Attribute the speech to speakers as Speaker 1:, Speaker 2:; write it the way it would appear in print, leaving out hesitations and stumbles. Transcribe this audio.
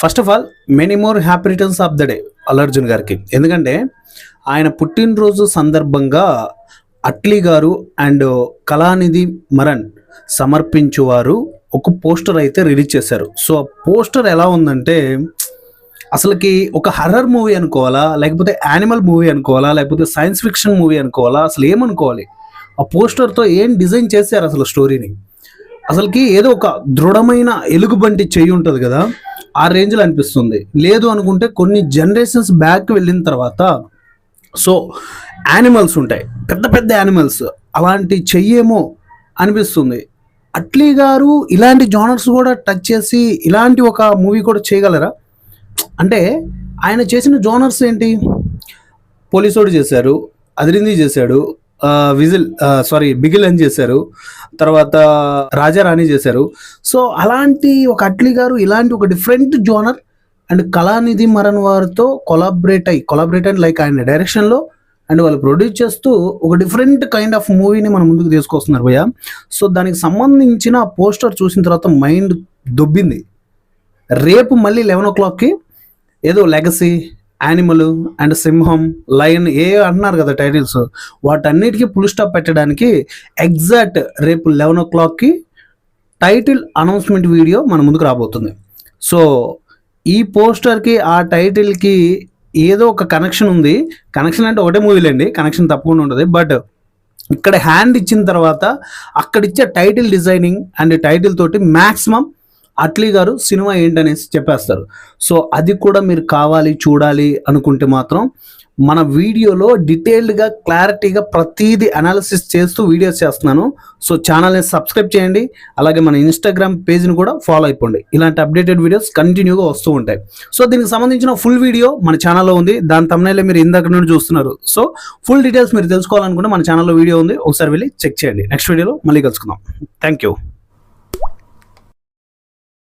Speaker 1: First of all many more happy returns of the day Allu Arjun గారికి. ఎందుకంటే ఆయన పుట్టినరోజు సందర్భంగా అట్లీ గారు అండ్ కళానిధి మరన్ సమర్పించువారు ఒక పోస్టర్ అయితే రిలీజ్ చేశారు. సో ఆ పోస్టర్ ఎలా ఉందంటే అసలుకి ఒక హర్రర్ మూవీ అనుకోవాలా, లేకపోతే యానిమల్ మూవీ అనుకోవాలా, లేకపోతే సైన్స్ ఫిక్షన్ మూవీ అనుకోవాలా, అసలు ఏమనుకోవాలి? ఆ పోస్టర్తో ఏం డిజైన్ చేశారు అసలు స్టోరీని. అసలుకి ఏదో ఒక దృఢమైన ఎలుగుబంటి చెయ్యి ఉంటుంది కదా, ఆ రేంజ్లో అనిపిస్తుంది. లేదు అనుకుంటే కొన్ని జనరేషన్స్ బ్యాక్ వెళ్ళిన తర్వాత సో యానిమల్స్ ఉంటాయి, పెద్ద పెద్ద యానిమల్స్, అలాంటి చెయ్యేమో అనిపిస్తుంది. అట్లీ గారు ఇలాంటి జానర్స్ కూడా టచ్ చేసి ఇలాంటి ఒక మూవీ కూడా చేయగలరా? అంటే ఆయన చేసిన జోనర్స్ ఏంటి? పోలీసోడు చేశారు, అదిరింది చేశాడు, బిగిల్ అని చేశారు, తర్వాత రాజారాణి చేశారు. సో అలాంటి ఒక అట్లీ గారు ఇలాంటి ఒక different genre and Kalanithi Maran వారితో కొలాబరేట్ అండ్ లైక్ ఆయన డైరెక్షన్లో అండ్ వాళ్ళు ప్రొడ్యూస్ చేస్తూ ఒక డిఫరెంట్ కైండ్ ఆఫ్ మూవీని మన ముందుకు తీసుకొస్తున్నారు భయ్య. సో దానికి సంబంధించిన పోస్టర్ చూసిన తర్వాత మైండ్ దొబ్బింది. రేపు మళ్ళీ 11 o'clockకి ఏదో లెగసీ, యానిమల్ అండ్ సింహం, లయన్ అంటున్నారు కదా టైటిల్స్, వాటన్నిటికీ ఫుల్ స్టాప్ పెట్టడానికి ఎగ్జాక్ట్ రేపు 11 o'clockకి టైటిల్ అనౌన్స్మెంట్ వీడియో మన ముందుకు రాబోతుంది. సో ఈ పోస్టర్కి ఆ టైటిల్కి ఏదో ఒక కనెక్షన్ ఉంది. కనెక్షన్ అంటే ఒకటే మూవీలేండి, కనెక్షన్ తప్పకుండా ఉంటుంది. బట్ ఇక్కడ హ్యాండ్ ఇచ్చిన తర్వాత అక్కడిచ్చే టైటిల్ డిజైనింగ్ అండ్ టైటిల్ తోటి మ్యాక్సిమం అట్లీ గారు సినిమా ఏంటనేసి చెప్పేస్తారు. సో అది కూడా మీరు కావాలి చూడాలి అనుకుంటే మాత్రం మన వీడియోలో డీటెయిల్డ్గా క్లారిటీగా ప్రతిదీ అనాలిసిస్ చేస్తూ వీడియోస్ చేస్తున్నాను. సో ఛానల్ని సబ్స్క్రైబ్ చేయండి, అలాగే మన ఇన్స్టాగ్రామ్ పేజ్ని కూడా ఫాలో అయిపోండి. ఇలాంటి అప్డేటెడ్ వీడియోస్ కంటిన్యూగా వస్తూ ఉంటాయి. సో దీనికి సంబంధించిన ఫుల్ వీడియో మన ఛానల్లో ఉంది, దాని thumbnail మీరు ఇందాక నుండి చూస్తున్నారు. సో ఫుల్ డీటెయిల్స్ మీరు తెలుసుకోవాలనుకుంటే మన ఛానల్లో వీడియో ఉంది, ఒకసారి వెళ్ళి చెక్ చేయండి. నెక్స్ట్ వీడియోలో మళ్ళీ కలుసుకుందాం. Thank you.